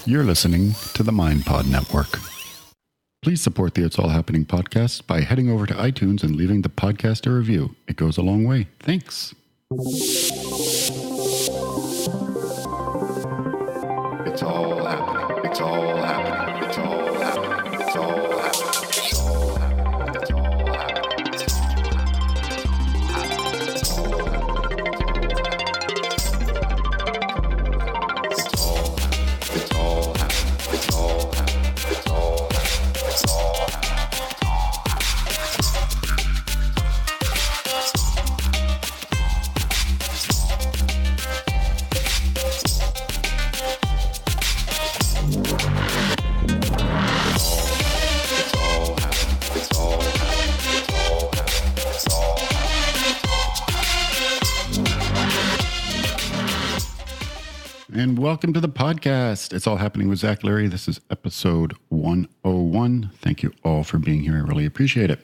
You're listening to the MindPod Network. Please support the It's All Happening podcast by heading over to iTunes and leaving the podcast a review. It goes a long way. Thanks. It's all happening. It's all happening. It's all happening. It's all happening. It's all happening. It's all happening. It's all happening. It's all happening. It's all happening. It's all happening. It's all And welcome to the podcast. It's all happening with Zach Larry. This is episode 101. Thank you all for being here. I really appreciate it.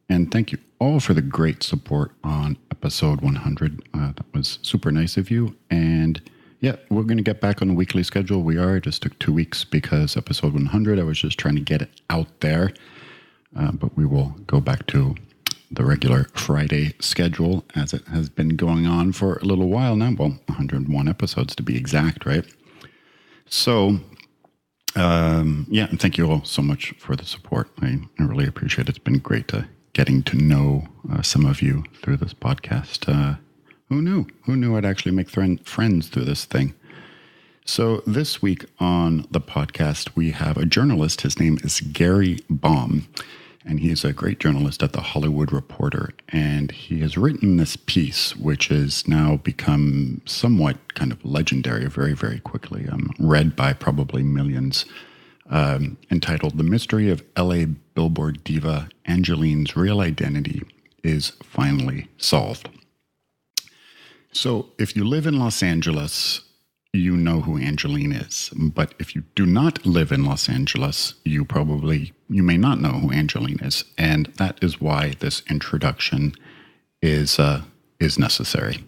And thank you all for the great support on episode 100. That was super nice of you. And yeah, we're going to get back on the weekly schedule. It just took 2 weeks because episode 100, I was just trying to get it out there. But we will go back to the regular Friday schedule as it has been going on for a little while now. Well, 101 episodes to be exact, right? So, and thank you all so much for the support. I really appreciate it. It's been great getting to know some of you through this podcast. Who knew? Who knew I'd actually make friends through this thing? So this week on the podcast, we have a journalist. His name is Gary Baum. And he is a great journalist at The Hollywood Reporter. And he has written this piece, which has now become somewhat kind of legendary very, very quickly, read by probably millions, entitled The Mystery of LA Billboard Diva Angelyne's Real Identity is Finally Solved. So if you live in Los Angeles, you know who Angelyne is. But if you do not live in Los Angeles, you may not know who Angelyne is. And that is why this introduction is necessary.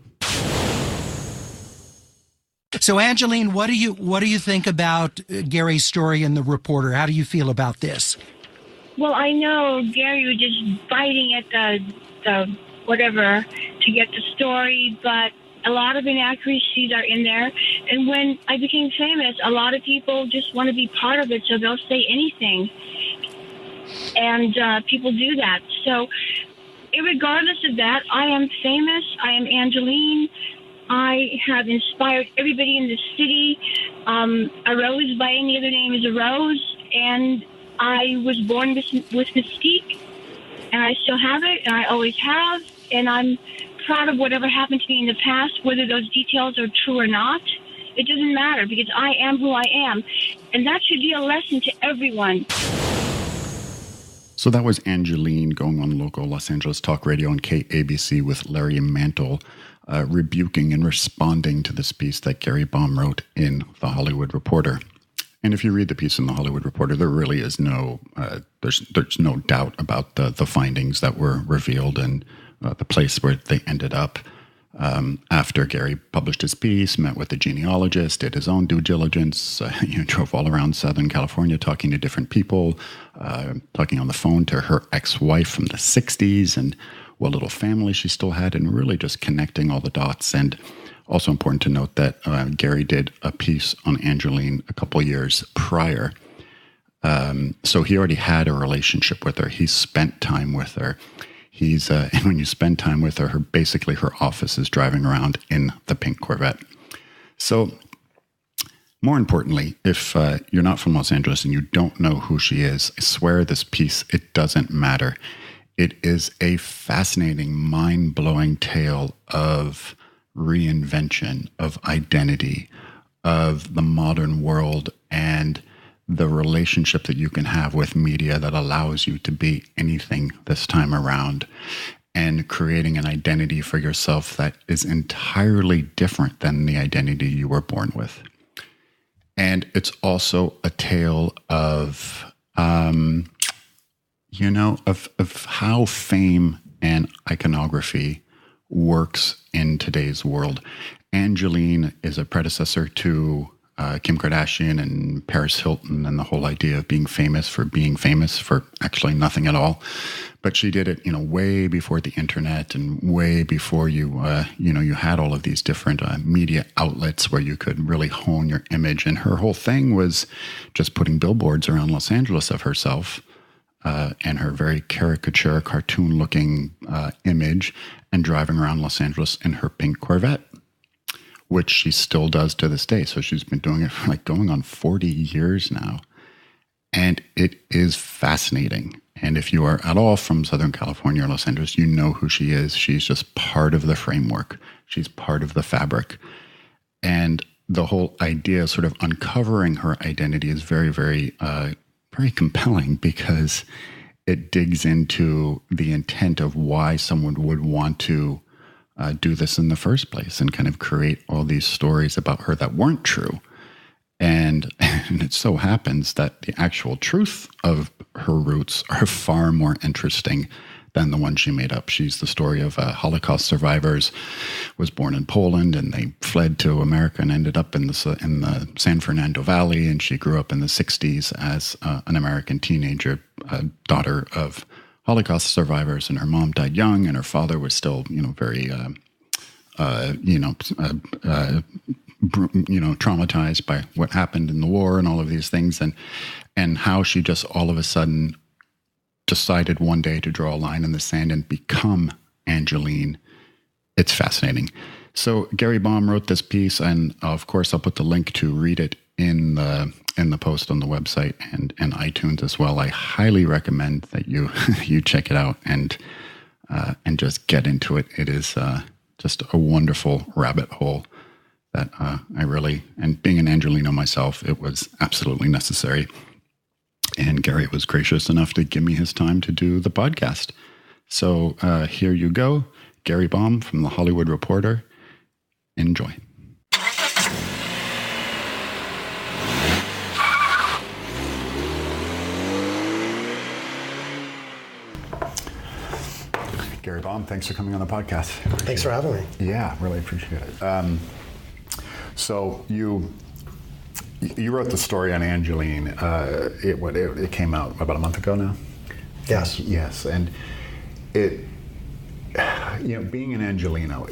So Angelyne, what do you think about Gary's story in The Reporter? How do you feel about this? Well, I know Gary was just biting at the whatever to get the story, but a lot of inaccuracies are in there. And when I became famous, a lot of people just want to be part of it, so they'll say anything. And people do that. So regardless of that, I am famous. I am Angelyne. I have inspired everybody in the city. A rose by any other name is a rose. And I was born with mystique. And I still have it, and I always have. And I'm proud of whatever happened to me in the past, whether those details are true or not. It doesn't matter because I am who I am. And that should be a lesson to everyone. So that was Angelyne going on local Los Angeles talk radio and KABC with Larry Mantle, rebuking and responding to this piece that Gary Baum wrote in The Hollywood Reporter. And if you read the piece in The Hollywood Reporter, there really is there's no doubt about the findings that were revealed and the place where they ended up after Gary published his piece, met with the genealogist, did his own due diligence, drove all around Southern California talking to different people, talking on the phone to her ex-wife from the 60s and what little family she still had, and really just connecting all the dots. And also important to note that Gary did a piece on Angelyne a couple years prior. So he already had a relationship with her. He spent time with her. And when you spend time with her, basically her office is driving around in the pink Corvette. So more importantly, if you're not from Los Angeles and you don't know who she is, I swear this piece, it doesn't matter. It is a fascinating, mind-blowing tale of reinvention, of identity, of the modern world, and the relationship that you can have with media that allows you to be anything this time around, and creating an identity for yourself that is entirely different than the identity you were born with. And it's also a tale of, of how fame and iconography works in today's world. Angelyne is a predecessor to Kim Kardashian and Paris Hilton and the whole idea of being famous for actually nothing at all. But she did it, way before the internet and way before you had all of these different media outlets where you could really hone your image. And her whole thing was just putting billboards around Los Angeles of herself and her very caricature, cartoon-looking image, and driving around Los Angeles in her pink Corvette, which she still does to this day. So she's been doing it for going on 40 years now. And it is fascinating. And if you are at all from Southern California or Los Angeles, you know who she is. She's just part of the framework. She's part of the fabric. And the whole idea of sort of uncovering her identity is very, very, very compelling, because it digs into the intent of why someone would want to do this in the first place and kind of create all these stories about her that weren't true. And it so happens that the actual truth of her roots are far more interesting than the one she made up. She's the story of Holocaust survivors, was born in Poland, and they fled to America and ended up in the San Fernando Valley. And she grew up in the 60s as an American teenager, daughter of Holocaust survivors, and her mom died young, and her father was still, very, traumatized by what happened in the war and all of these things, and how she just all of a sudden decided one day to draw a line in the sand and become Angelyne. It's fascinating. So Gary Baum wrote this piece, and of course I'll put the link to read it in the post on the website and iTunes as well. I highly recommend that you you check it out and just get into it. It is just a wonderful rabbit hole that I really, and being an Angelino myself, it was absolutely necessary. And Gary was gracious enough to give me his time to do the podcast. So here you go, Gary Baum from The Hollywood Reporter. Enjoy. Gary Baum, thanks for coming on the podcast. Thanks for having me. Yeah, really appreciate it. So you wrote the story on Angelyne. It came out about a month ago now? Yes. Yes, and it, being an Angelino,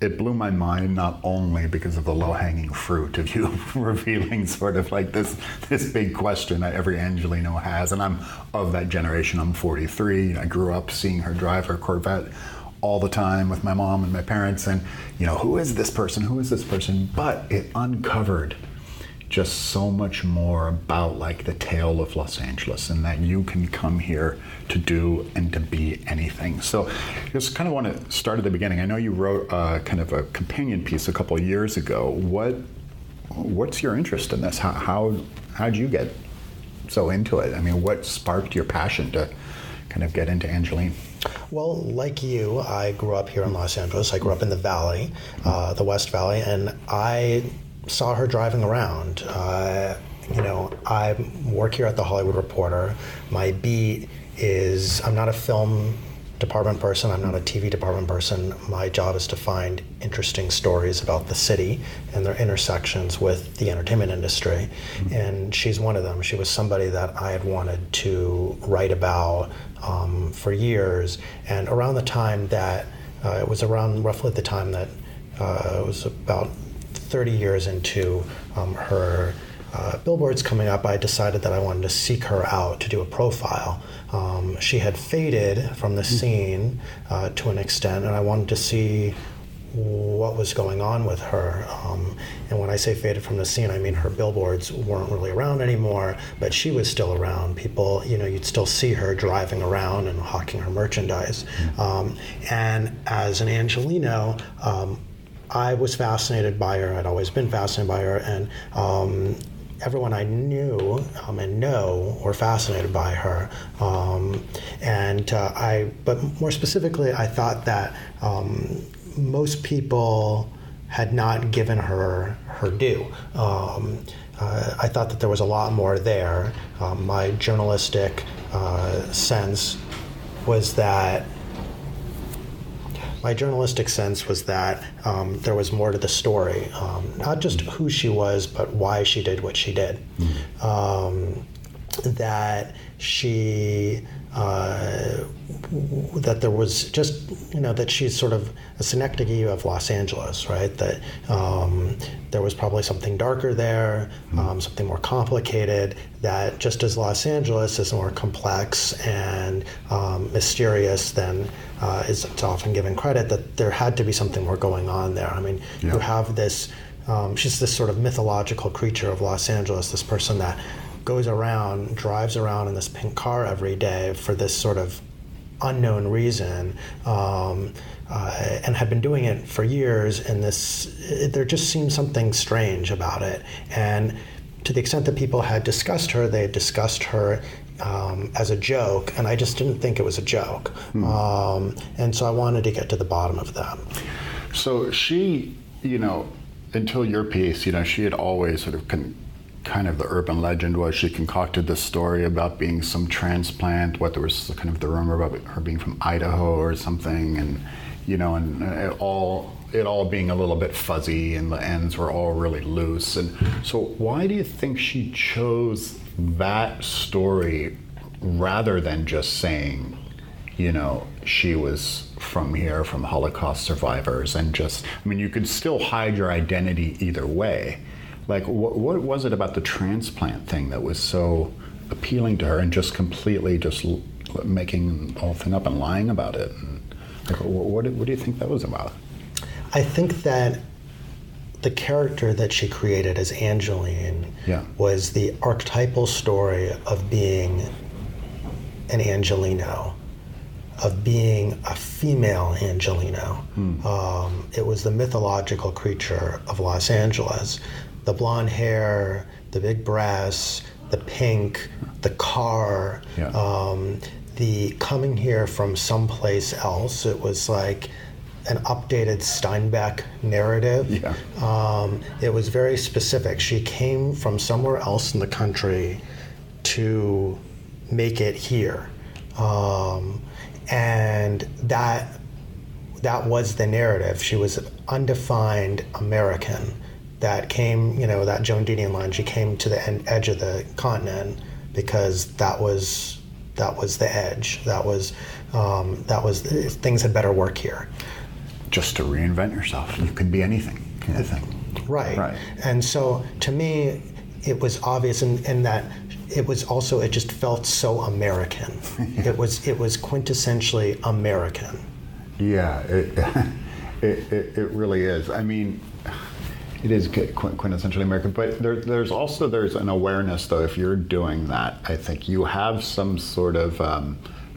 it blew my mind, not only because of the low-hanging fruit of you revealing sort of like this big question that every Angelino has, and I'm of that generation. I'm 43. I grew up seeing her drive her Corvette all the time with my mom and my parents, and who is this person? Who is this person? But it uncovered just so much more about the tale of Los Angeles, and that you can come here to do and to be anything. So just kind of want to start at the beginning. I know you wrote kind of a companion piece a couple of years ago. What's your interest in this? How'd you get so into it? I mean, what sparked your passion to kind of get into Angelyne? Well, like you, I grew up here in Los Angeles. I grew up in the Valley, the West Valley, and I saw her driving around. I work here at the Hollywood Reporter. My beat is, I'm not a film department person, I'm not a TV department person. My job is to find interesting stories about the city and their intersections with the entertainment industry. Mm-hmm. And she's one of them. She was somebody that I had wanted to write about for years. And around the time that, it was around roughly the time that it was about 30 years into her billboards coming up, I decided that I wanted to seek her out to do a profile. She had faded from the scene to an extent, and I wanted to see what was going on with her. And when I say faded from the scene, I mean her billboards weren't really around anymore, but she was still around. People, you'd still see her driving around and hawking her merchandise. And as an Angelino, I was fascinated by her. I'd always been fascinated by her, and everyone I knew and know were fascinated by her. But more specifically, I thought that most people had not given her her due. I thought that there was a lot more there. My journalistic sense was that my journalistic sense was that there was more to the story, not just who she was, but why she did what she did. That she, that there was just, that she's sort of a synecdoche of Los Angeles, right? That there was probably something darker there, something more complicated, that just as Los Angeles is more complex and mysterious than is often given credit, that there had to be something more going on there. I mean, you have this, she's this sort of mythological creature of Los Angeles, this person that goes around, drives around in this pink car every day for this sort of unknown reason, and had been doing it for years, and there just seemed something strange about it. And to the extent that people had discussed her, they had discussed her as a joke, and I just didn't think it was a joke. And so I wanted to get to the bottom of that. So she, until your piece, she had always sort of kind of the urban legend was she concocted this story about being some transplant, there was kind of the rumor about her being from Idaho or something, and and it all being a little bit fuzzy, and the ends were all really loose. And so why do you think she chose that story rather than just saying, she was from here, from Holocaust survivors, and just, you could still hide your identity either way. Like, what was it about the transplant thing that was so appealing to her, and just completely just making the whole thing up and lying about it? And what do you think that was about? I think that the character that she created as Angelyne was the archetypal story of being an Angelino, of being a female Angelino. It was the mythological creature of Los Angeles. The blonde hair, the big breasts, the pink, the car, the coming here from someplace else. It was like an updated Steinbeck narrative. It was very specific. She came from somewhere else in the country to make it here. And that was the narrative. She was an undefined American that came, that Joan Didion line, she came to the edge of the continent because that was the edge. That was things had better work here. Just to reinvent yourself. You can be anything, kind of thing. Right. And so to me, it was obvious in that it was also, it just felt so American. It was quintessentially American. Yeah, it really is. It is quintessentially American, but there's an awareness, though, if you're doing that, I think you have some sort of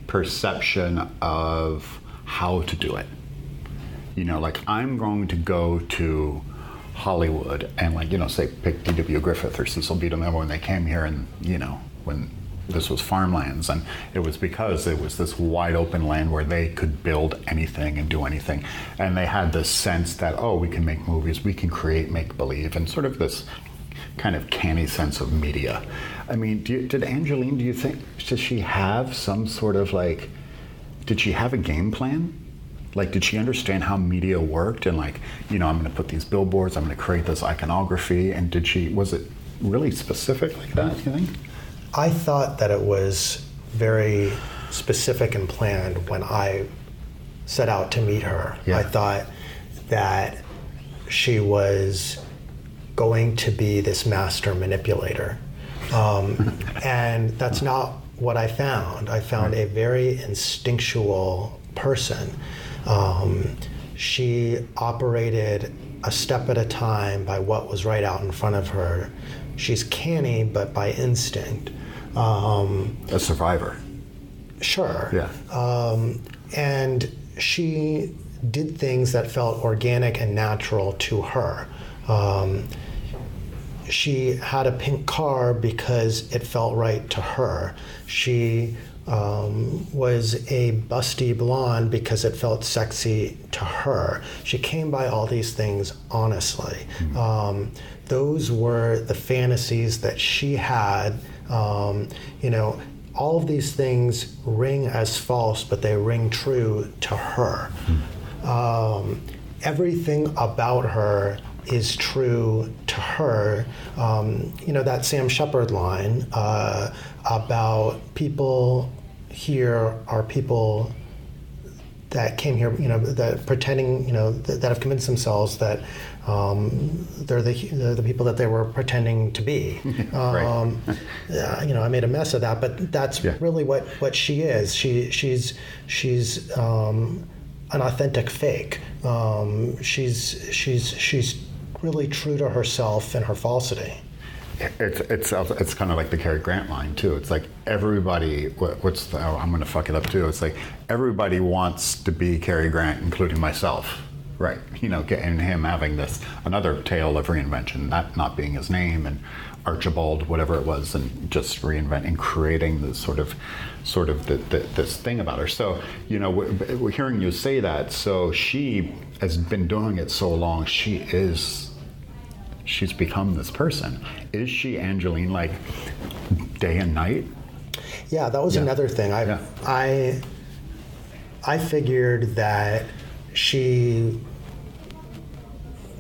perception of how to do it. Like, I'm going to go to Hollywood and, say, pick D.W. Griffith or Cecil B. DeMille when they came here, and, when this was farmlands, and it was because it was this wide open land where they could build anything and do anything, and they had this sense that, we can make movies, we can create make-believe, and sort of this kind of canny sense of media. Did Angelyne, do you think, does she have some sort of did she have a game plan? Did she understand how media worked, and I'm going to put these billboards, I'm going to create this iconography, and was it really specific like that, you think? I thought that it was very specific and planned when I set out to meet her. I thought that she was going to be this master manipulator. And that's not what I found. I found a very instinctual person. She operated a step at a time by what was right out in front of her. She's canny, but by instinct. A survivor. Sure. Yeah. And she did things that felt organic and natural to her. She had a pink car because it felt right to her. She was a busty blonde because it felt sexy to her. She came by all these things honestly. Those were the fantasies that she had. All of these things ring as false, but they ring true to her. Everything about her is true to her. That Sam Shepard line about people here are people that came here, that pretending, that have convinced themselves that they're the people that they were pretending to be. Right. I made a mess of that, but that's really what she is. She's an authentic fake. She's really true to herself and her falsity. It's kind of like the Cary Grant line too. It's like everybody. I'm going to fuck it up too. It's like everybody wants to be Cary Grant, including myself, right? And him having this another tale of reinvention, that not being his name, and Archibald, whatever it was, and just reinventing, creating this sort of this thing about her. So we're hearing you say that. So she has been doing it so long. She's become this person. Is she Angelyne, like day and night? Yeah, that was another thing. I figured that she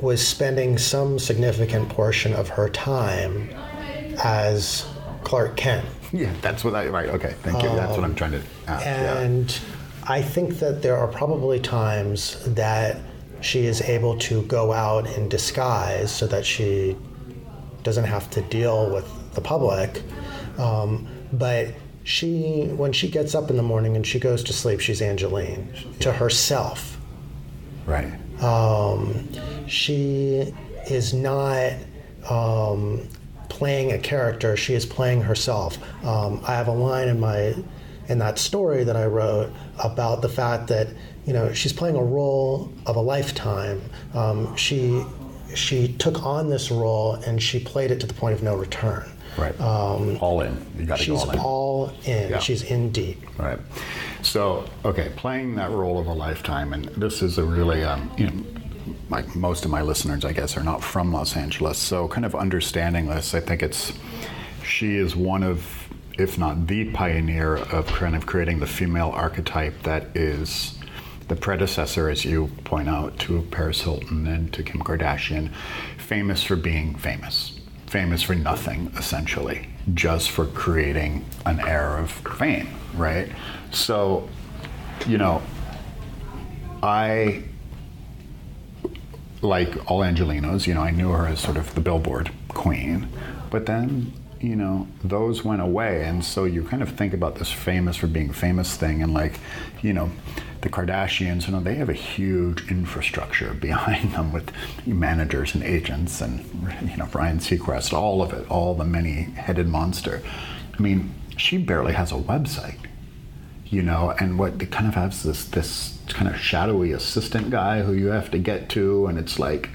was spending some significant portion of her time as Clark Kent. Yeah, that's what right, okay, thank you. That's what I'm trying to ask. And I think that there are probably times that she is able to go out in disguise so that she doesn't have to deal with the public. But when she gets up in the morning and she goes to sleep, she's Angelyne to herself. Right. She is not playing a character. She is playing herself. I have a line in that story that I wrote about the fact that she's playing a role of a lifetime. She took on this role and she played it to the point of no return. Right. All in. You got to go all in. She's all in. Yeah. She's in deep. Right. So, okay, playing that role of a lifetime, and this is a really, like most of my listeners, I guess, are not from Los Angeles. So, kind of understanding this, I think she is one of, if not the pioneer of kind of creating the female archetype that is the predecessor, as you point out, to Paris Hilton and to Kim Kardashian, famous for being famous for nothing, essentially, just for creating an air of fame, right? So, I, like all Angelinos, I knew her as sort of the Billboard queen, but then, those went away, and so you kind of think about this famous for being famous thing, and the Kardashians, they have a huge infrastructure behind them with managers and agents and, Ryan Seacrest, all of it, all the many-headed monster. I mean, she barely has a website, and what it kind of has this kind of shadowy assistant guy who you have to get to, and it's like,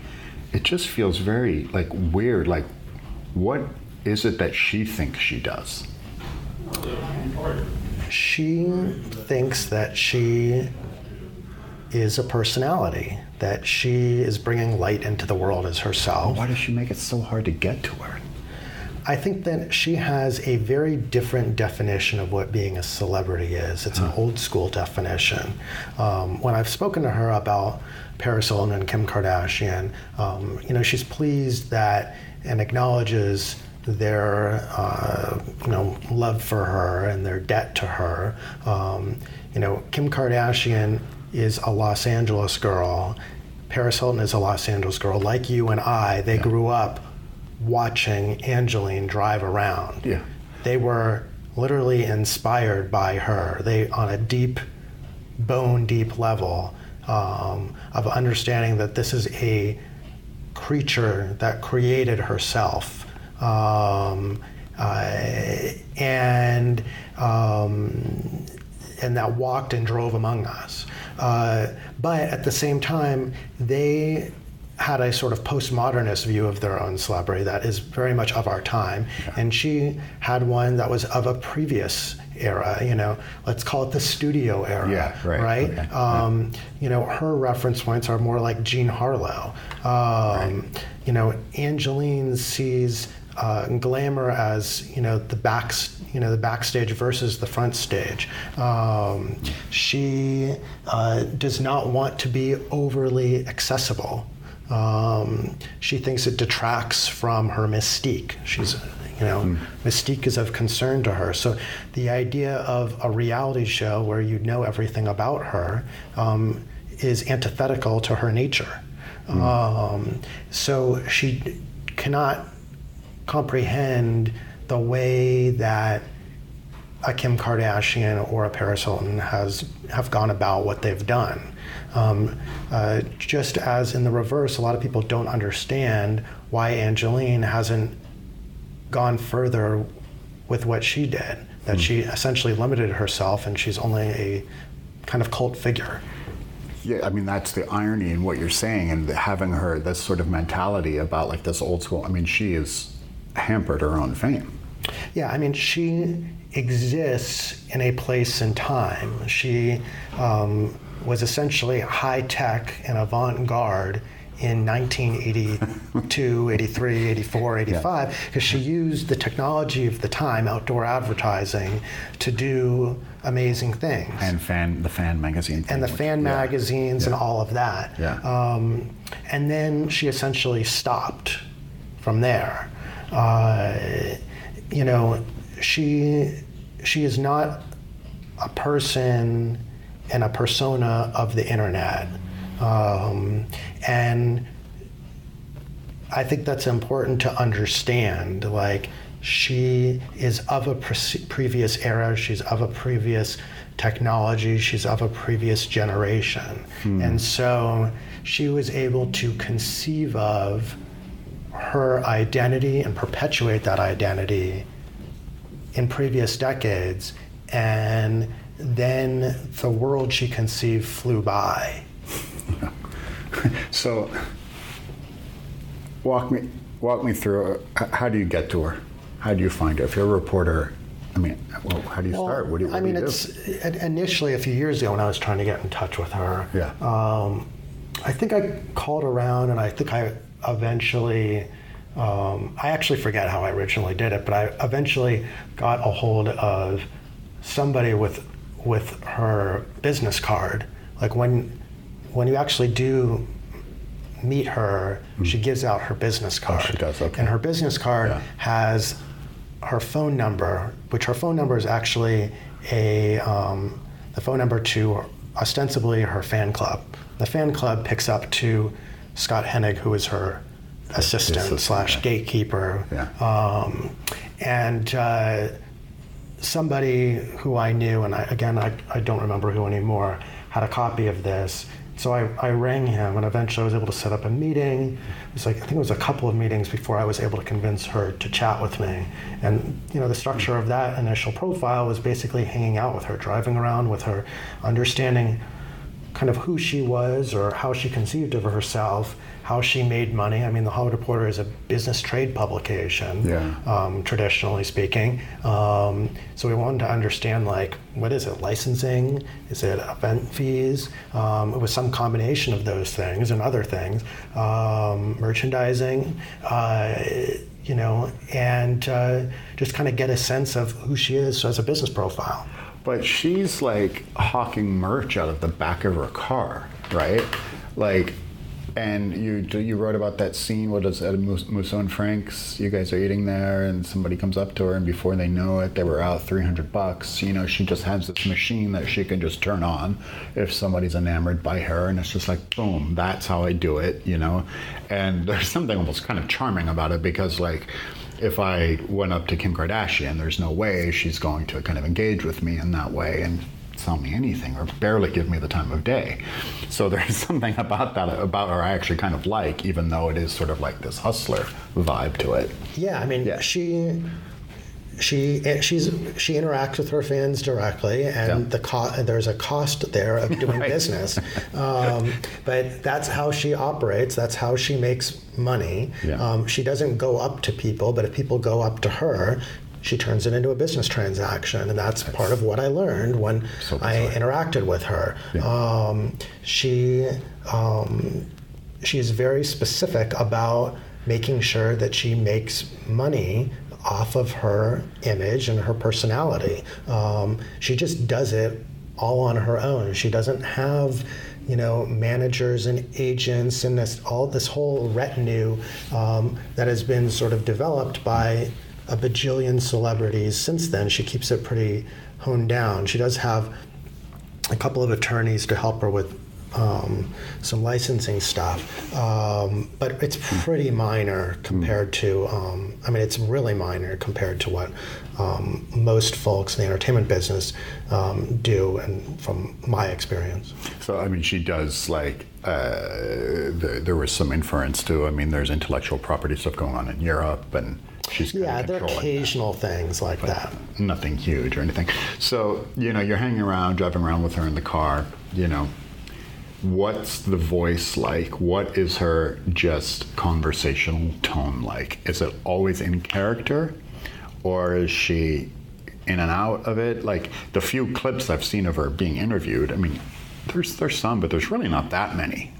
it just feels very, weird. What is it that she thinks she does? She thinks that she is a personality, that she is bringing light into the world as herself. Why does she make it so hard to get to her? I think that she has a very different definition of what being a celebrity is. It's an old school definition. When I've spoken to her about Paris Hilton and Kim Kardashian, she's pleased that and acknowledges their love for her and their debt to her. Kim Kardashian is a Los Angeles girl. Paris Hilton is a Los Angeles girl. Like you and I, they grew up watching Angelyne drive around. Yeah. They were literally inspired by her. They, on a deep, bone-deep level of understanding that this is a creature that created herself. And that walked and drove among us. But at the same time, they had a sort of postmodernist view of their own celebrity that is very much of our time. Yeah. And she had one that was of a previous era, let's call it the studio era. Yeah, right? Okay. Her reference points are more like Jean Harlow. Angelyne sees glamour as, the the backstage versus the front stage. She does not want to be overly accessible. She thinks it detracts from her mystique. Mystique is of concern to her. So the idea of a reality show where you know everything about her is antithetical to her nature. So she cannot comprehend the way that a Kim Kardashian or a Paris Hilton have gone about what they've done. Just as in the reverse, a lot of people don't understand why Angelyne hasn't gone further with what she did, that she essentially limited herself and she's only a kind of cult figure. Yeah, I mean, that's the irony in what you're saying, and having her, this sort of mentality about like this old school, I mean, she has hampered her own fame. Yeah, I mean, she exists in a place and time. She was essentially high tech and avant-garde in 1982, 83, 84, 85, because she used the technology of the time, outdoor advertising, to do amazing things. And the fan magazine. And the fan magazines and all of that. Yeah. And then she essentially stopped from there. She is not a person and a persona of the internet. And I think that's important to understand. Like, she is of a previous era, she's of a previous technology, she's of a previous generation. And so she was able to conceive of her identity and perpetuate that identity in previous decades, and then the world she conceived flew by. So walk me through, how do you get to her? How do you find her? If you're a reporter, I mean, well, how do you start? What do you do? It's initially a few years ago when I was trying to get in touch with her. Yeah. I think I called around, and I think I eventually, I actually forget how I originally did it, but I eventually got a hold of somebody with her business card. Like when you actually do meet her, she gives out her business card. Oh, she does, okay. And her business card has her phone number, which her phone number is actually the phone number to ostensibly her fan club. The fan club picks up to Scott Hennig, who is her assistant / gatekeeper. Yeah. And somebody who I knew, and I don't remember who anymore, had a copy of this. So I rang him, and eventually I was able to set up a meeting. It was I think it was a couple of meetings before I was able to convince her to chat with me. And the structure of that initial profile was basically hanging out with her, driving around with her, understanding kind of who she was or how she conceived of herself, how she made money. I mean, the Hollywood Reporter is a business trade publication, traditionally speaking. So we wanted to understand, like, what is it? Licensing? Is it event fees? It was some combination of those things and other things. Merchandising, and just kind of get a sense of who she is as a business profile. But she's like hawking merch out of the back of her car, right? Like, and you wrote about that scene, what is it, Musso and Frank's? You guys are eating there, and somebody comes up to her, and before they know it, they were out $300. She just has this machine that she can just turn on if somebody's enamored by her, and it's just like, boom, that's how I do it, And there's something almost kind of charming about it, because like, if I went up to Kim Kardashian, there's no way she's going to kind of engage with me in that way and sell me anything or barely give me the time of day. So there's something about her I actually kind of like, even though it is sort of like this hustler vibe to it. Yeah, I mean, she interacts with her fans directly, and there's a cost there of doing business. But that's how she operates. That's how she makes money. Yeah. She doesn't go up to people, but if people go up to her, she turns it into a business transaction, and that's part of what I learned when I interacted with her. Yeah. She is very specific about making sure that she makes money off of her image and her personality. She just does it all on her own. She doesn't have, managers and agents and this whole retinue that has been sort of developed by a bajillion celebrities since then. She keeps it pretty honed down. She does have a couple of attorneys to help her with some licensing stuff, but it's pretty minor compared to, it's really minor compared to what most folks in the entertainment business do, and from my experience. So, she does, there was some inference too. there's intellectual property stuff going on in Europe, and she's there are occasional things like that. Nothing huge or anything. So, you're hanging around, driving around with her in the car, what's the voice like? What is her just conversational tone like? Is it always in character, or is she in and out of it? Like the few clips I've seen of her being interviewed, there's some, but there's really not that many,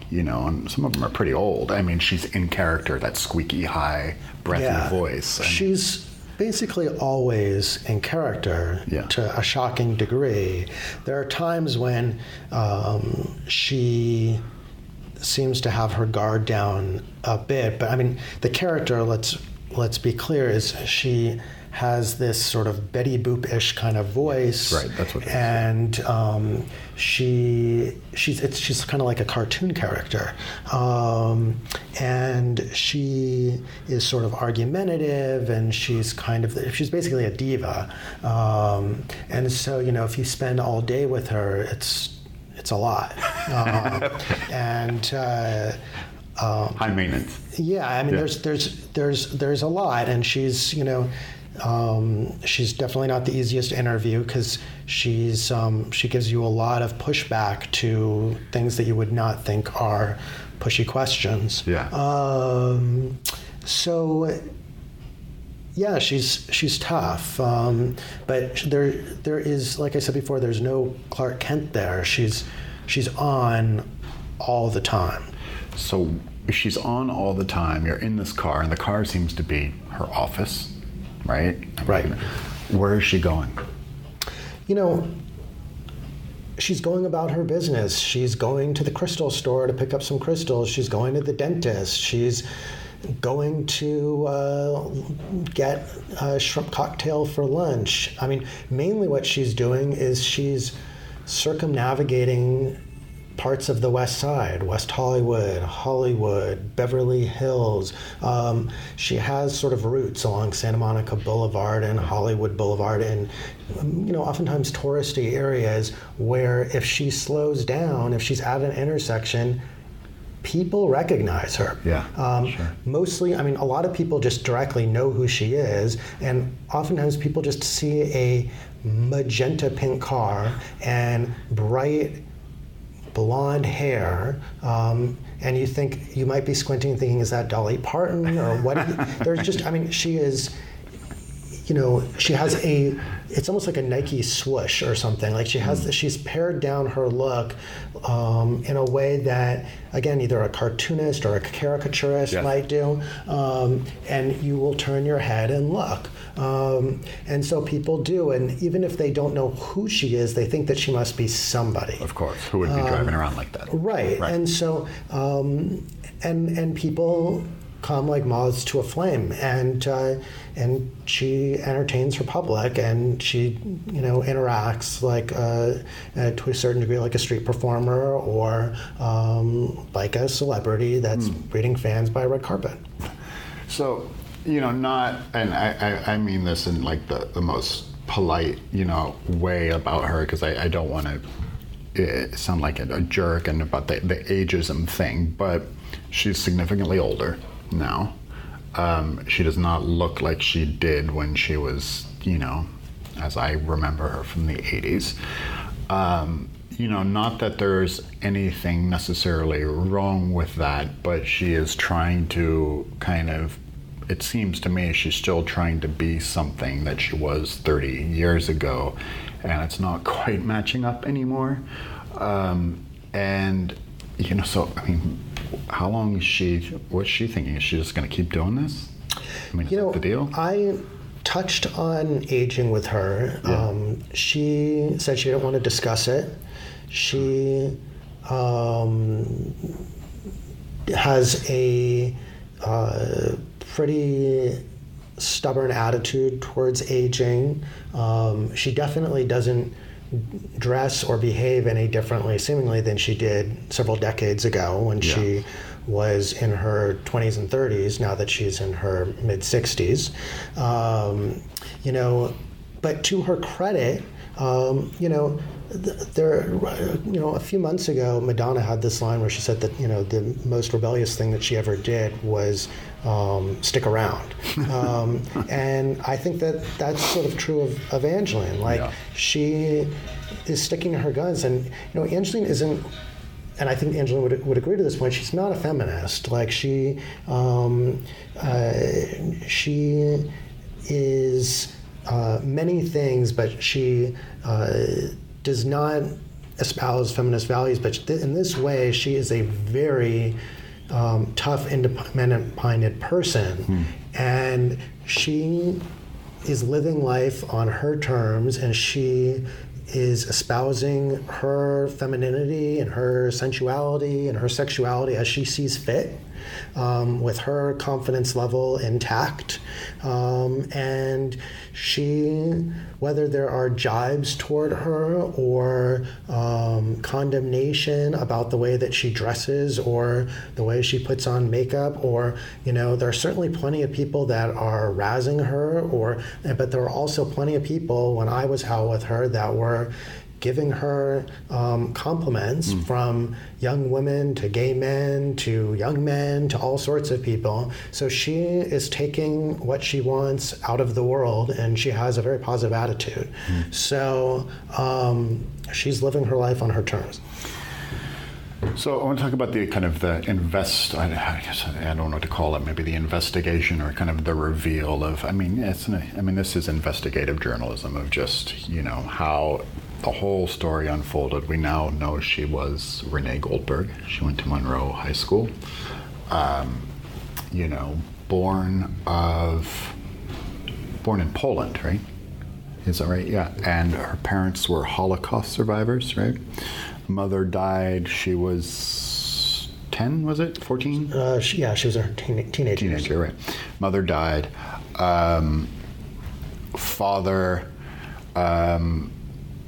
and some of them are pretty old. She's in character, that squeaky high, breathy voice. She's basically always in character to a shocking degree. There are times when she seems to have her guard down a bit, but the character, let's be clear, is she has this sort of Betty Boop-ish kind of voice. Right, that's what it is. And she's kind of like a cartoon character. And she is sort of argumentative, and she's basically a diva. And so, if you spend all day with her, it's a lot. High maintenance. Yeah, there's a lot, and she's she's definitely not the easiest to interview, because she gives you a lot of pushback to things that you would not think are pushy questions. Yeah. She's tough, but there is, like I said before, there's no Clark Kent there. She's on all the time. So if she's on all the time, you're in this car, and the car seems to be her office. Right? Right. Where is she going? She's going about her business. She's going to the crystal store to pick up some crystals. She's going to the dentist. She's going to get a shrimp cocktail for lunch. Mainly what she's doing is she's circumnavigating parts of the West Side, West Hollywood, Beverly Hills. She has sort of roots along Santa Monica Boulevard and Hollywood Boulevard, and oftentimes touristy areas where if she slows down, if she's at an intersection, people recognize her. Yeah, sure. Mostly, a lot of people just directly know who she is, and oftentimes people just see a magenta pink car and bright blonde hair, and you might be squinting thinking, is that Dolly Parton or what? There's just, she is, she has it's almost like a Nike swoosh or something. Like she's pared down her look in a way that, again, either a cartoonist or a caricaturist might do, and you will turn your head and look. And so people do, and even if they don't know who she is, they think that she must be somebody. Of course, who would be driving around like that. Right. And so, and people come like moths to a flame, and she entertains her public, and she interacts to a certain degree like a street performer, or like a celebrity that's greeting fans by a red carpet. So, not, and I mean this in like the most polite way about her, because I don't want to sound like a jerk and about the ageism thing, but she's significantly older now. She does not look like she did when she was, as I remember her from the 80s. Not that there's anything necessarily wrong with that, but she is trying to it seems to me she's still trying to be something that she was 30 years ago, and it's not quite matching up anymore. So, how long what's she thinking? Is she just going to keep doing this? I mean, is that the deal? I touched on aging with her. Yeah. She said she didn't want to discuss it. She has a pretty stubborn attitude towards aging. She definitely doesn't dress or behave any differently, seemingly, than she did several decades ago when she was in her 20s and 30s, now that she's in her mid-60s. But to her credit, a few months ago, Madonna had this line where she said that, the most rebellious thing that she ever did was stick around. And I think that that's sort of true of Angelyne. She is sticking to her guns. And, Angelyne isn't, and I think Angelyne would agree to this point, she's not a feminist. She is many things, but she does not espouse feminist values. But in this way, she is a very tough, independent-minded person. And she is living life on her terms, and she is espousing her femininity and her sensuality and her sexuality as she sees fit, with her confidence level intact. And she, whether there are jibes toward her or condemnation about the way that she dresses or the way she puts on makeup, or, there are certainly plenty of people that are razzing her, but there are also plenty of people, when I was out with her, that were giving her compliments, from young women to gay men to young men to all sorts of people. So she is taking what she wants out of the world, and she has a very positive attitude. So she's living her life on her terms. So I want to talk about the kind of the I guess I don't know what to call it, maybe the investigation or kind of the reveal of, this is investigative journalism of just, how the whole story unfolded. We now know she was Renee Goldberg. She went to Monroe High School. Born in Poland, right? Is that right? Yeah. And her parents were Holocaust survivors, right? Mother died. She was 10, was it? 14? She was a teenager. Teenager, right. Mother died. Father,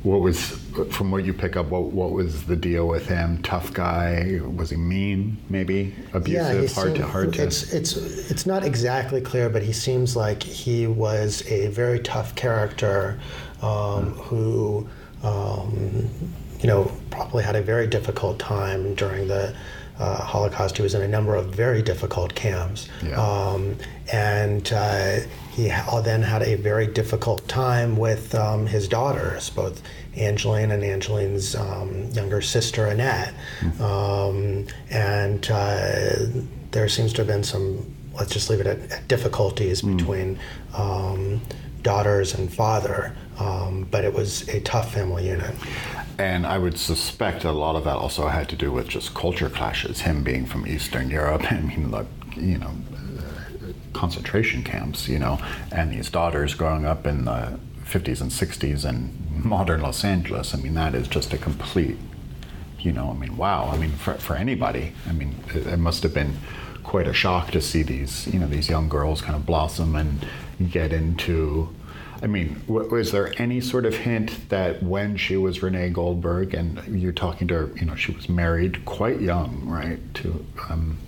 what was, from what you pick up, what was the deal with him? Tough guy? Was he mean, maybe? Abusive? Hard to... It's not exactly clear, but he seems like he was a very tough character who... probably had a very difficult time during the Holocaust. He was in a number of very difficult camps. And he then had a very difficult time with his daughters, both Angelyne and Angelyne's younger sister, Annette. And there seems to have been some, let's just leave it at difficulties between daughters and father. But it was a tough family unit. And I would suspect a lot of that also had to do with just culture clashes, him being from Eastern Europe, concentration camps, and these daughters growing up in the 50s and 60s in modern Los Angeles. That is just a complete, wow. For anybody, it must have been quite a shock to see these, these young girls kind of blossom and get into... was there any sort of hint that when she was Renee Goldberg, and you're talking to her, she was married quite young, right? To,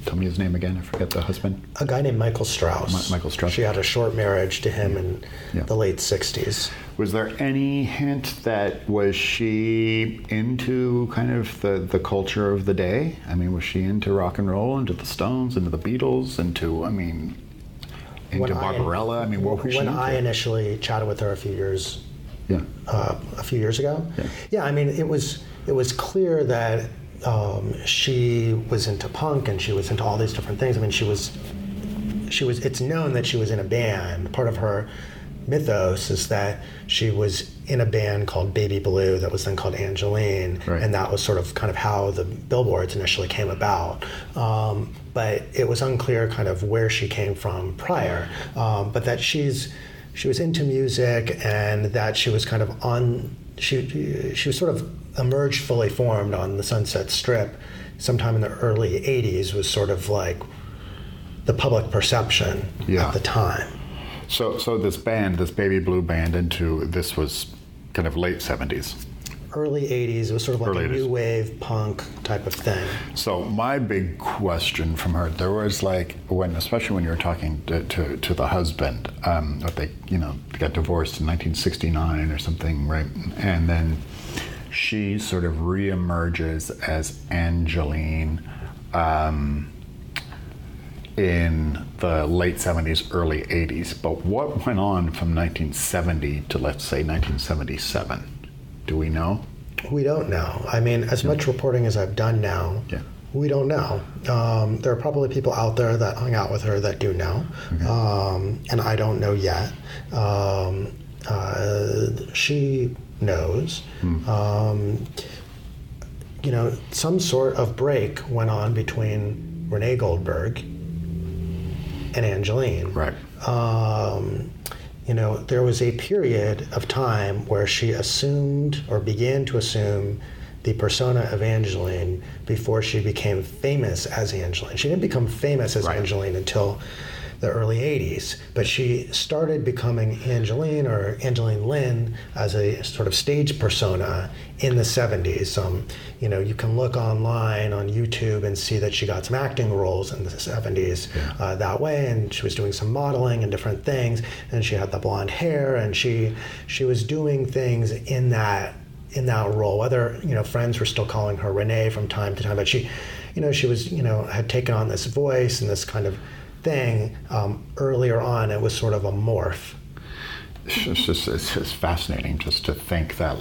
tell me his name again, I forget the husband. A guy named Michael Strauss. Michael Strauss. She had a short marriage to him in the late 60s. Was there any hint that was she into kind of the culture of the day? Was she into rock and roll, into the Stones, into the Beatles, into Barbarella? What was she into? When I initially chatted with her a few years ago, it was clear that she was into punk and she was into all these different things. She was. It's known that she was in a band. Part of her mythos is that she was in a band called Baby Blue that was then called Angelyne, Right. and that was sort of kind of how the billboards initially came about. But it was unclear kind of where she came from prior, but that she was into music, and that she was kind of she was sort of emerged fully formed on the Sunset Strip sometime in the early 80s was sort of like the public perception Yeah. at the time. So this band, this Baby Blue band, this was kind of late 70s. Early 80s, it was sort of like Early a 80s. new wave punk type of thing. So my big question from her, there was like especially when you were talking to the husband, they got divorced in 1969 or something, right? And then she sort of reemerges as Angelyne in the late 70s, early 80s. But what went on from 1970 to, let's say, 1977? Do we know? We don't know. I mean, as much reporting as I've done now, Yeah. we don't know. There are probably people out there that hung out with her that do know, and I don't know yet. She knows. Some sort of break went on between Renee Goldberg and Angelyne. Right. There was a period of time where she assumed or began to assume the persona of Angelyne before she became famous as Angelyne. She didn't become famous as Right. Angelyne until the early 80s, but she started becoming Angelyne or Angelyne Lynn as a sort of stage persona in the 70s. You can look online on YouTube and see that she got some acting roles in the 70s that way, and she was doing some modeling and different things, and she had the blonde hair, and she was doing things in that role. Whether friends were still calling her Renee from time to time, but she was had taken on this voice and this kind of thing. Earlier on, it was sort of a morph. It's just fascinating just to think that,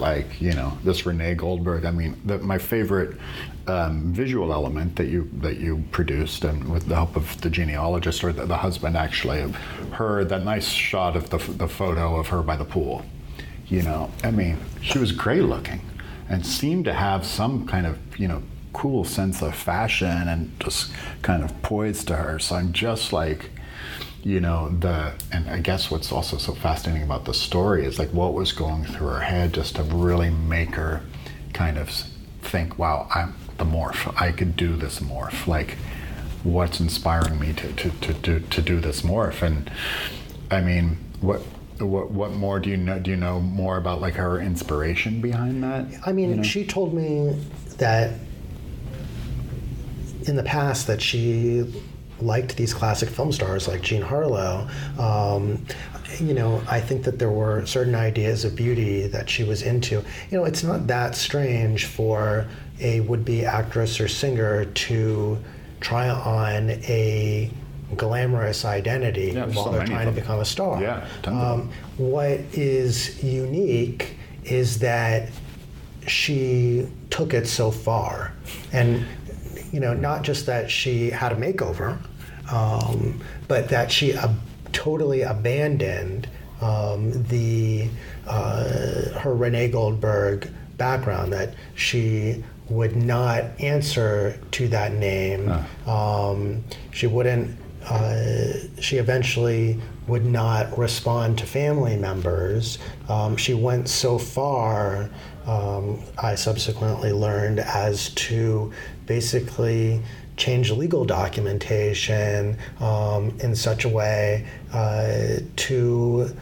this Renee Goldberg. I mean, my favorite visual element that you produced, and with the help of the genealogist or the husband, actually, of her, that nice shot of the photo of her by the pool. I mean, she was great looking, and seemed to have some kind of cool sense of fashion and just kind of poise to her. So I'm just like, and I guess what's also so fascinating about the story is like what was going through her head just to really make her kind of think, wow, I'm the morph. I could do this morph. Like, what's inspiring me to do this morph? And I mean, what more do you know? Do you know more about like her inspiration behind that? I mean, she told me that in the past that she liked these classic film stars like Jean Harlow. I think that there were certain ideas of beauty that she was into. It's not that strange for a would-be actress or singer to try on a glamorous identity while they're trying to become a star. Yeah, what is unique is that she took it so far, and not just that she had a makeover, but that she totally abandoned her Renee Goldberg background, that she would not answer to that name. She wouldn't. She eventually would not respond to family members. She went so far, I subsequently learned, as to basically change legal documentation in such a way to,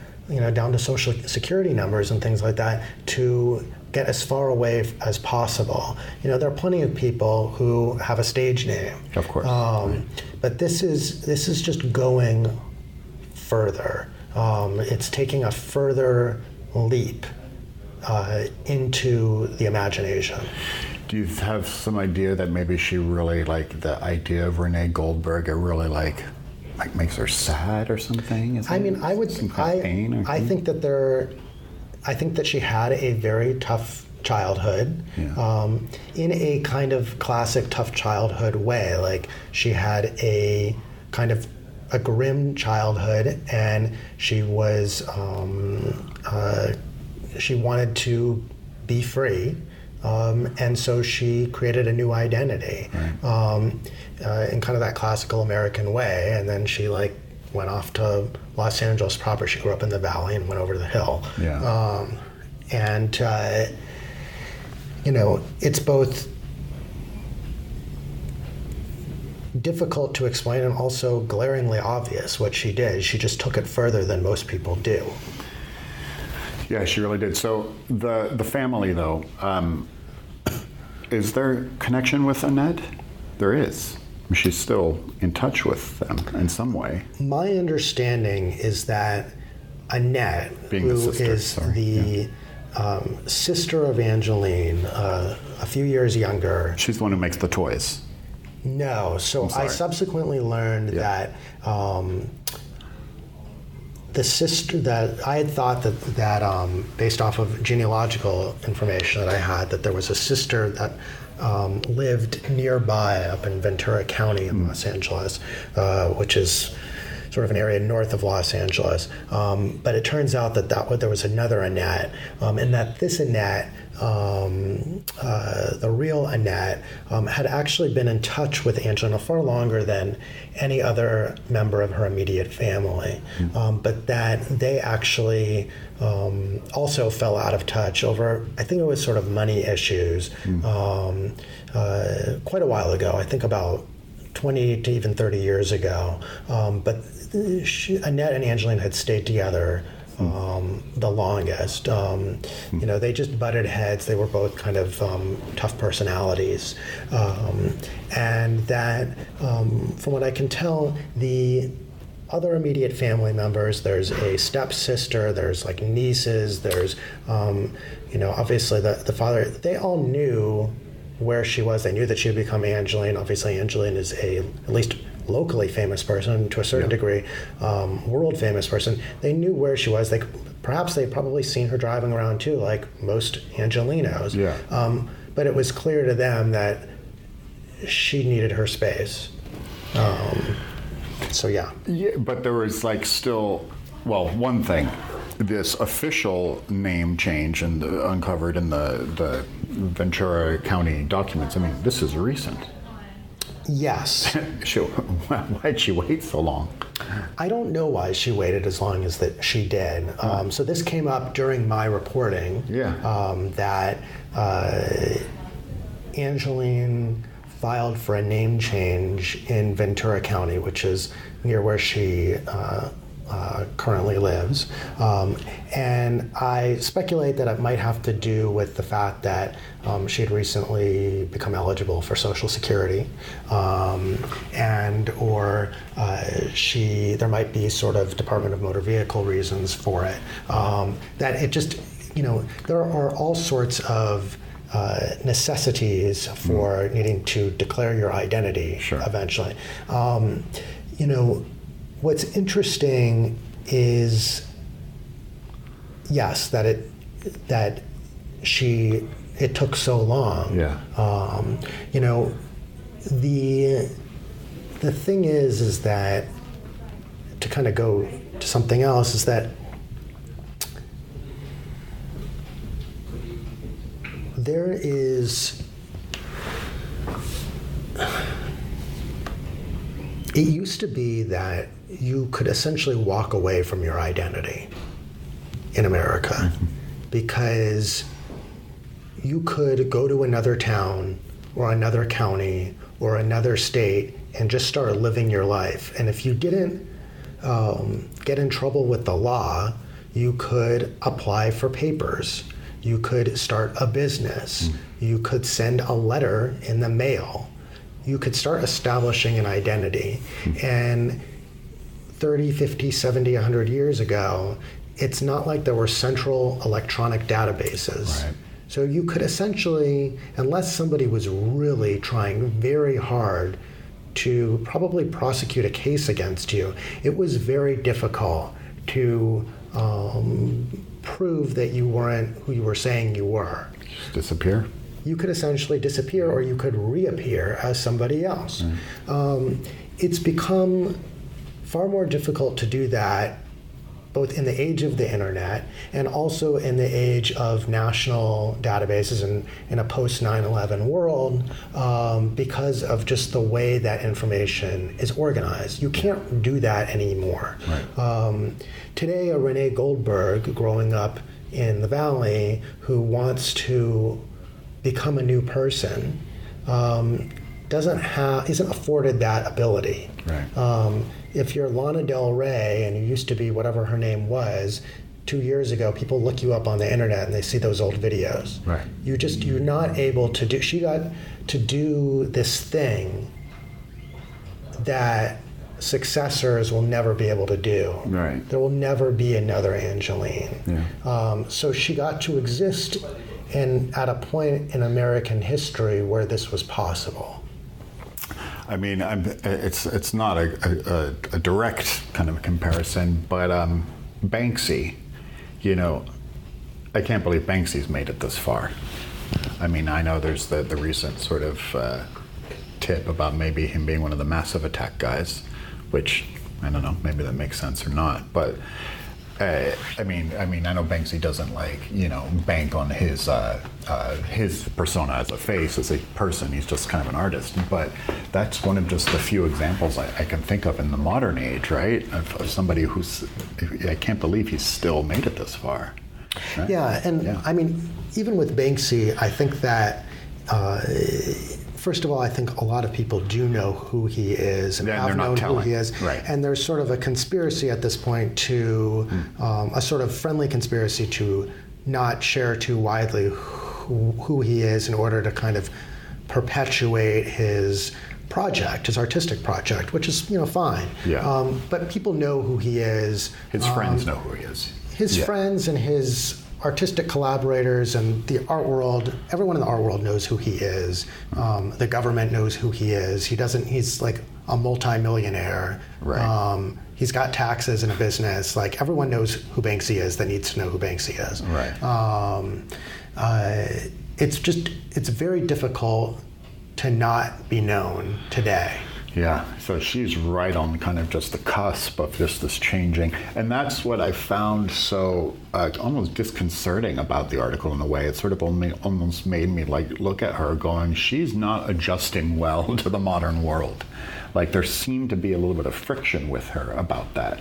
down to social security numbers and things like that, to get as far away as possible. There are plenty of people who have a stage name. Of course. But this is just going further. It's taking a further leap into the imagination. Do you have some idea that maybe she really, like, the idea of Renee Goldberg, it really like makes her sad or something? I mean, I would. Some kind of pain or I think that I think that she had a very tough childhood, in a kind of classic tough childhood way. Like, she had a kind of a grim childhood, and she was she wanted to be free, and so she created a new identity, in kind of that classical American way. And then she went off to Los Angeles proper. She grew up in the Valley and went over to the Hill. Yeah. It's both difficult to explain and also glaringly obvious what she did. She just took it further than most people do. Yeah, she really did. So the family, though, is there connection with Annette? There is. She's still in touch with them in some way. My understanding is that Annette, who is the sister of Angelyne, a few years younger. She's the one who makes the toys. No. So I subsequently learned that the sister, that I had thought that based off of genealogical information that I had, that there was a sister that lived nearby up in Ventura County in Los Angeles, which is sort of an area north of Los Angeles. But it turns out that there was another Annette, and that this Annette, the real Annette, had actually been in touch with Angelyne far longer than any other member of her immediate family, but that they actually also fell out of touch over, I think it was sort of money issues, quite a while ago, I think about 20 to even 30 years ago. But Annette and Angelyne had stayed together the longest. They just butted heads. They were both kind of tough personalities. And that, from what I can tell, the other immediate family members, there's a stepsister, there's nieces, there's, obviously the father, they all knew where she was. They knew that she had become Angelyne. Obviously, Angelyne is at least locally famous person, to a certain degree, world famous person. They knew where she was. They'd probably seen her driving around too, like most Angelinos. Yeah. But it was clear to them that she needed her space. Yeah, but there was one thing, this official name change uncovered in the Ventura County documents. I mean, this is recent. Yes. Why'd she wait so long? I don't know why she waited as long as that she did. So this came up during my reporting. That Angelyne filed for a name change in Ventura County, which is near where she currently lives. And I speculate that it might have to do with the fact that she had recently become eligible for Social Security, or there might be sort of Department of Motor Vehicle reasons for it. That it just, there are all sorts of necessities for needing to declare your identity eventually. What's interesting is, yes, that it took so long. Yeah. The thing is that, to kind of go to something else, is that there is, it used to be that you could essentially walk away from your identity in America, because you could go to another town or another county or another state and just start living your life. And if you didn't get in trouble with the law, you could apply for papers. You could start a business. You could send a letter in the mail. You could start establishing an identity. And 30, 50, 70, 100 years ago, it's not like there were central electronic databases. Right. So you could essentially, unless somebody was really trying very hard to probably prosecute a case against you, it was very difficult to prove that you weren't who you were saying you were. Just disappear? You could essentially disappear, or you could reappear as somebody else. It's become far more difficult to do that both in the age of the internet and also in the age of national databases and in a post 9/11 world, because of just the way that information is organized. You can't do that anymore. Right. Today, a Renee Goldberg growing up in the Valley who wants to become a new person isn't afforded that ability. Right. If you're Lana Del Rey and you used to be whatever her name was 2 years ago, people look you up on the internet and they see those old videos. Right. You're not able to do. She got to do this thing that successors will never be able to do. Right. There will never be another Angelyne. Yeah. So she got to exist at a point in American history where this was possible. I mean, it's not a direct kind of comparison, but Banksy, I can't believe Banksy's made it this far. I mean, I know there's the recent sort of tip about maybe him being one of the Massive Attack guys, which I don't know, maybe that makes sense or not, but I mean, I know Banksy doesn't bank on his persona as a face, as a person. He's just kind of an artist. But that's one of just the few examples I can think of in the modern age, right? Of somebody I can't believe he's still made it this far. Right? Yeah, and I mean, even with Banksy, I think that. First of all, I think a lot of people do know who he is and have known who he is. Right. And there's sort of a conspiracy at this point a sort of friendly conspiracy to not share too widely who he is in order to kind of perpetuate his project, his artistic project, which is, fine. Yeah. But people know who he is. His friends know who he is. His friends and his artistic collaborators and the art world, everyone in the art world knows who he is. The government knows who he is. He's like a multi-millionaire. Right. He's got taxes and a business. Like, everyone knows who Banksy is that needs to know who Banksy is. Right. It's very difficult to not be known today. Yeah, so she's right on kind of just the cusp of just this changing. And that's what I found so almost disconcerting about the article in a way. It sort of almost made me look at her going, she's not adjusting well to the modern world. Like, there seemed to be a little bit of friction with her about that.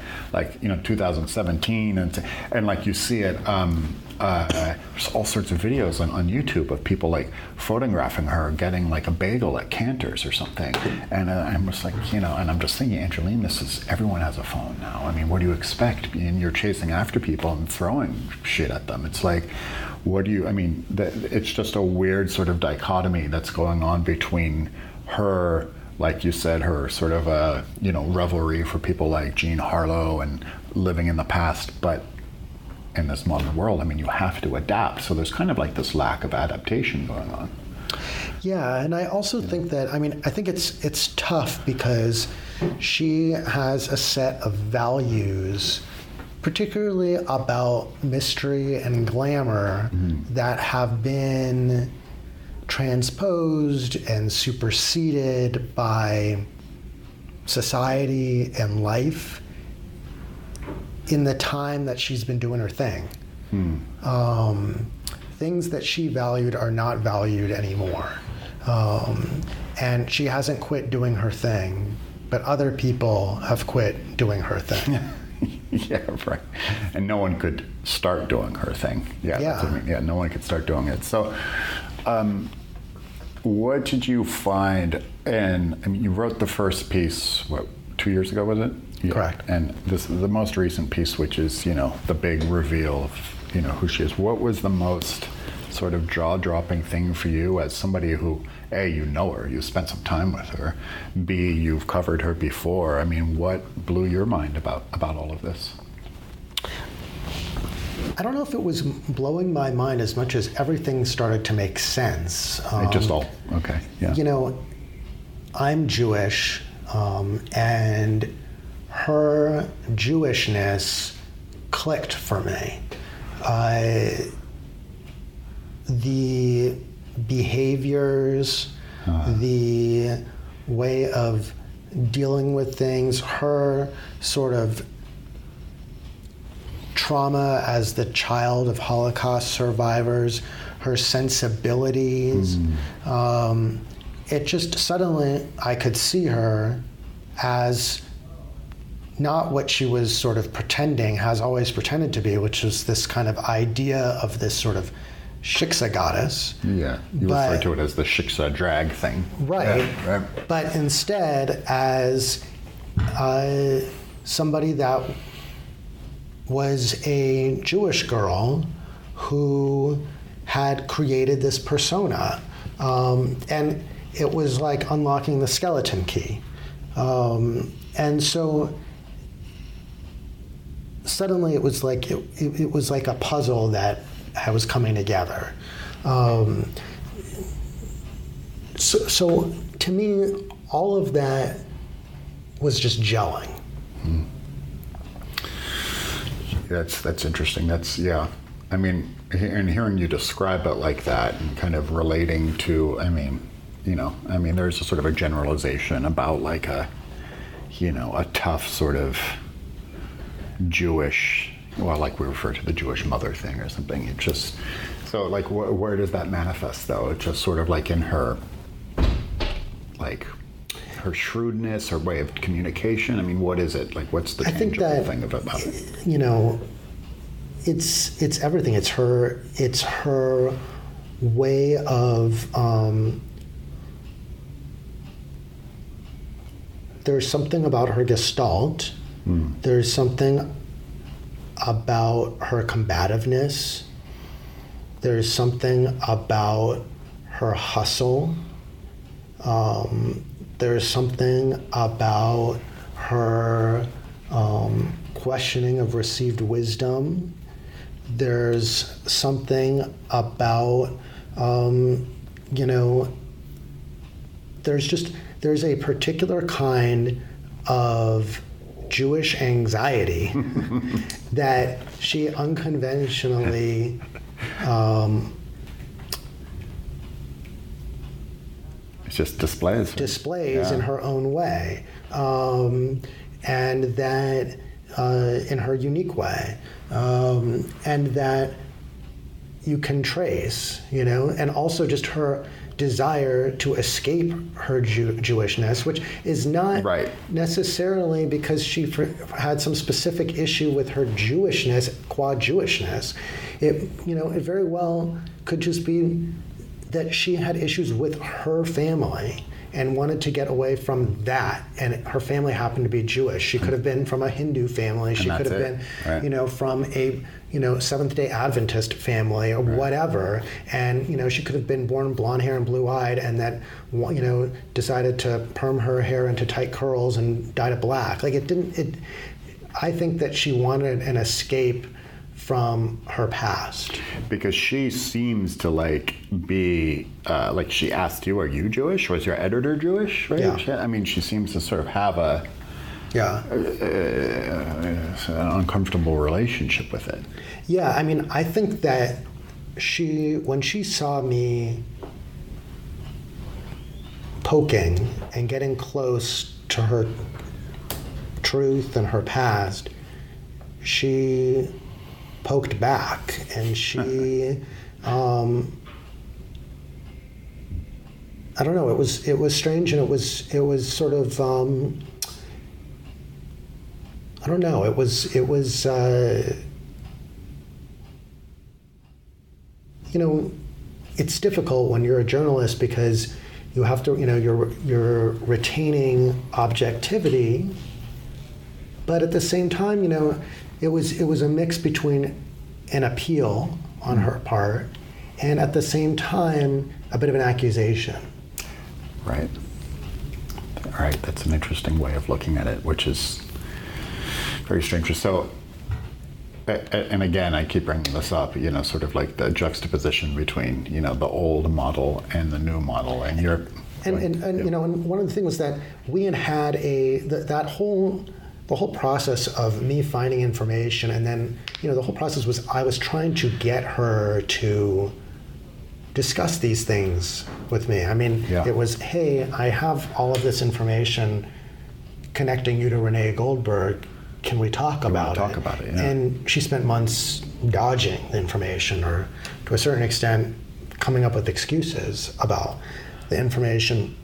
2017, and like you see it, there's all sorts of videos on YouTube of people photographing her getting a bagel at Cantor's or something. And I'm just and I'm just thinking, Angelyne, everyone has a phone now. I mean, what do you expect? And you're chasing after people and throwing shit at them. It's it's just a weird sort of dichotomy that's going on between her, like you said, her sort of revelry for people like Jean Harlow and living in the past, but in this modern world, I mean, you have to adapt. So there's kind of this lack of adaptation going on. Yeah, and I also think that, I think it's tough because she has a set of values, particularly about mystery and glamour, that have been transposed and superseded by society and life in the time that she's been doing her thing. Things that she valued are not valued anymore. And she hasn't quit doing her thing, but other people have quit doing her thing. Yeah, right. And no one could start doing her thing. Yeah. That's what I mean. Yeah, no one could start doing it. So, what did you find? And you wrote the first piece, 2 years ago, was it? Yeah. Correct. And this is the most recent piece, which is, the big reveal of, who she is. What was the most sort of jaw-dropping thing for you as somebody who, A, you know her, you spent some time with her, B, you've covered her before. I mean, what blew your mind about all of this? I don't know if it was blowing my mind as much as everything started to make sense. Okay, yeah. I'm Jewish, and her Jewishness clicked for me. The behaviors, the way of dealing with things, her sort of trauma as the child of Holocaust survivors, her sensibilities. It just suddenly, I could see her as not what she was sort of pretending, has always pretended to be, which was this kind of idea of this sort of shiksa goddess. Yeah, you refer to it as the shiksa drag thing. Right. Yeah, right. But instead as somebody that was a Jewish girl who had created this persona. And it was like unlocking the skeleton key. And so suddenly it was like it was like a puzzle that was coming together. So to me, all of that was just gelling. That's interesting. Yeah. I mean, and hearing you describe it like that and kind of relating to, there's a sort of a generalization about like a tough sort of Jewish, well, like we refer to the Jewish mother thing or something. It just, so like where does that manifest though? It's just sort of like in her, like her shrewdness, her way of communication. I mean, what is it? Like what's the tangible thing about it? It's everything. It's her way of, there's something about her gestalt. There's something about her combativeness. There's something about her hustle. There's something about her questioning of received wisdom. There's something about, there's a particular kind of Jewish anxiety that she unconventionally it just displays in her own way, and that in her unique way, and that you can trace, and also just her desire to escape her Jewishness, which is not necessarily because she had some specific issue with her Jewishness, qua Jewishness. It very well could just be that she had issues with her family and wanted to get away from that, and her family happened to be Jewish. She could have been from a Hindu family. She could have been, from a Seventh-day Adventist family or whatever, and she could have been born blonde hair and blue-eyed, and that decided to perm her hair into tight curls and dyed it black. Like I think that she wanted an escape from her past, because she seems to be she asked you, are you Jewish? Was your editor Jewish? Right? Yeah. She seems to sort of have an uncomfortable relationship with it. Yeah, I think that when she saw me poking and getting close to her truth and her past, she poked back, and she I don't know, it was strange, and it was sort of I don't know, it was it's difficult when you're a journalist because you have to, you're retaining objectivity, but at the same time, it was a mix between an appeal on her part and at the same time a bit of an accusation. Right. All right, that's an interesting way of looking at it, which is very strange. So, and again, I keep bringing this up, sort of like the juxtaposition between, the old model and the new model, and you're... And one of the things was that we had the whole process of me finding information, and then the whole process was I was trying to get her to discuss these things with me. It was, hey, I have all of this information. connecting you to Renee Goldberg. Can we talk about it? Talk about it, yeah. And she spent months dodging the information, or to a certain extent, coming up with excuses about the information.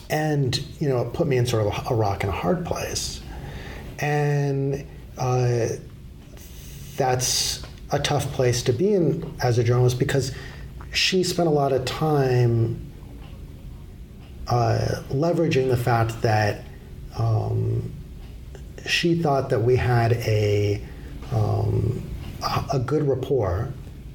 And, it put me in sort of a rock and a hard place. And that's a tough place to be in as a journalist, because she spent a lot of time leveraging the fact that she thought that we had a good rapport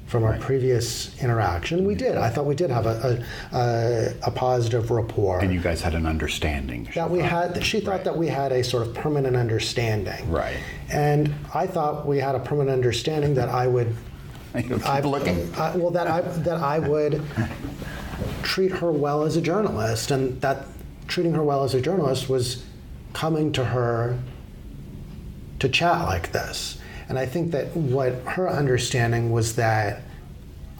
from our previous interaction. We did. I thought we did have a positive rapport. And you guys had an understanding. That we had. She thought that we had a sort of permanent understanding. Right. And I thought we had a permanent understanding that I would. Keep looking. That I would treat her well as a journalist, and that treating her well as a journalist was coming to her to chat like this. And I think that what her understanding was that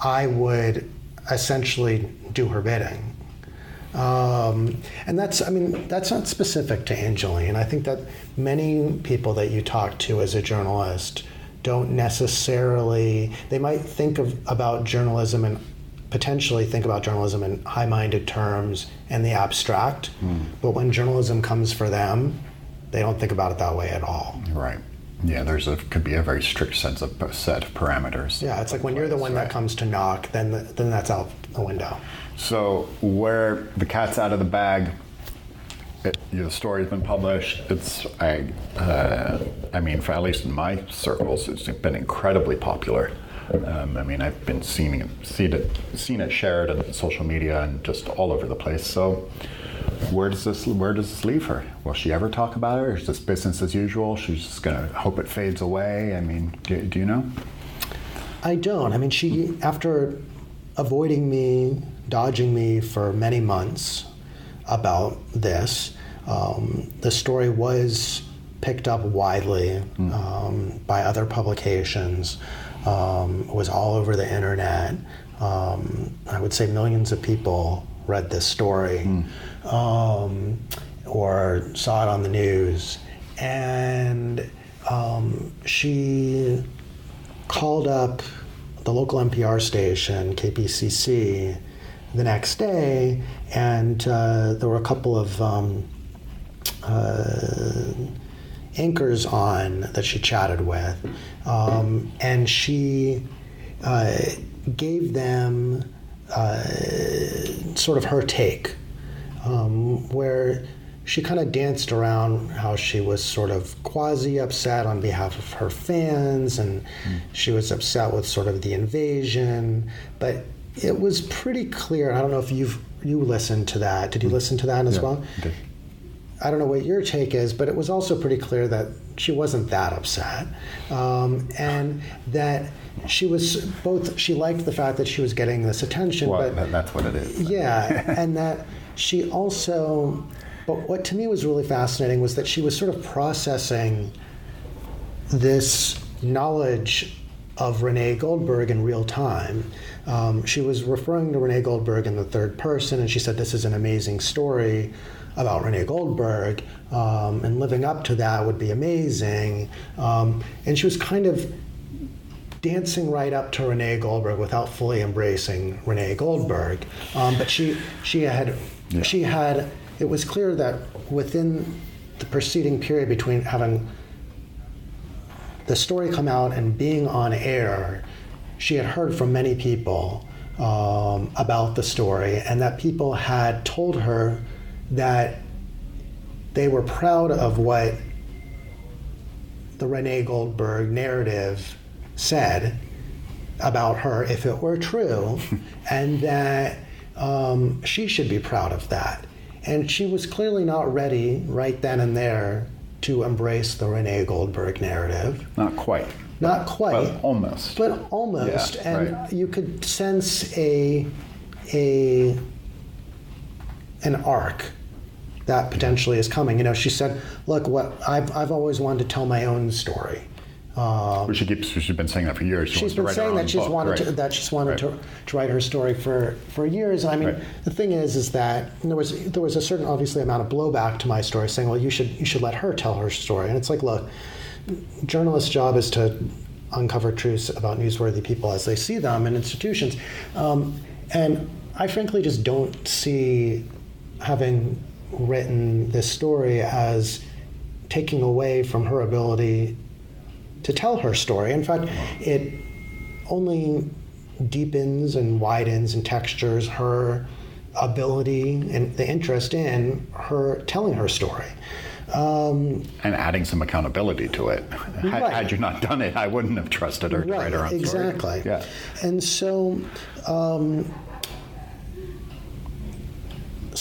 I would essentially do her bidding. And that's not specific to Angelyne. I think that many people that you talk to as a journalist don't necessarily, they might think about journalism and potentially think about journalism in high-minded terms and the abstract, but when journalism comes for them, they don't think about it that way at all. Right. Yeah, could be a very strict set of parameters. Yeah, it's like when you're the one that comes to knock, then that's out the window. So where the cat's out of the bag, the story's been published. For at least in my circles, it's been incredibly popular. I've been seen it shared on social media and just all over the place. So where does this leave her? Will she ever talk about it, or is this business as usual? She's just gonna hope it fades away? Do you know? I don't. She, after avoiding me, dodging me for many months about this, the story was picked up widely by other publications. It was all over the internet. I would say millions of people read this story or saw it on the news. And she called up the local NPR station, KPCC, the next day, and there were a couple of anchors on that she chatted with, and she gave them sort of her take, where she kind of danced around how she was sort of quasi-upset on behalf of her fans, and she was upset with sort of the invasion, but it was pretty clear. I don't know if you listened to that. Did you listen to that as well? Okay. I don't know what your take is, but it was also pretty clear that she wasn't that upset, and that she liked the fact that she was getting this attention. Well, but that's what it is. Yeah, and that she also, but what to me was really fascinating was that she was sort of processing this knowledge of Renee Goldberg in real time. She was referring to Renee Goldberg in the third person, and she said, "This is an amazing story about Renee Goldberg, and living up to that would be amazing." And she was kind of dancing right up to Renee Goldberg without fully embracing Renee Goldberg. But she had, it was clear that within the preceding period between having the story come out and being on air, she had heard from many people about the story, and that people had told her that they were proud of what the Renee Goldberg narrative said about her if it were true, and that she should be proud of that. And she was clearly not ready right then and there to embrace the Renee Goldberg narrative. Not quite. Not quite. But almost. Yeah, and right. You could sense an arc that potentially is coming. She said, "Look, what I've always wanted to tell my own story. She's been saying that for years. She's been saying that she's wanted to write her story for years. I mean, the thing is that there was a certain obviously amount of blowback to my story, saying, well, you should let her tell her story. And it's like, look, journalists' job is to uncover truths about newsworthy people as they see them in institutions, and I frankly just don't see having written this story as taking away from her ability to tell her story. In fact, it only deepens and widens and textures her ability and the interest in her telling her story. And adding some accountability to it. Right. Had you not done it, I wouldn't have trusted her to write her own story. Exactly. Yeah. And so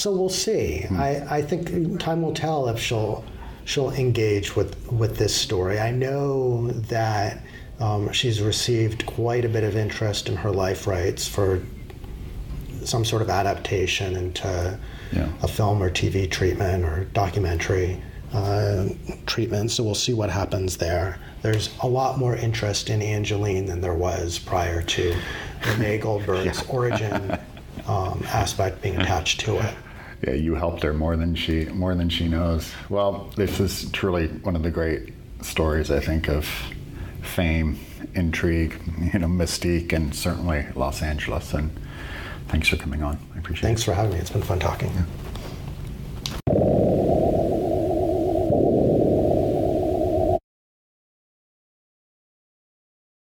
we'll see. I think time will tell if she'll engage with this story. I know that she's received quite a bit of interest in her life rights for some sort of adaptation into a film or TV treatment or documentary treatment. So we'll see what happens there. There's a lot more interest in Angelyne than there was prior to Renee Goldberg's origin aspect being attached to it. Yeah, you helped her more than she knows. Well, this is truly one of the great stories, I think, of fame, intrigue, mystique, and certainly Los Angeles. And thanks for coming on. I appreciate it. Thanks for having me. It's been fun talking. Yeah.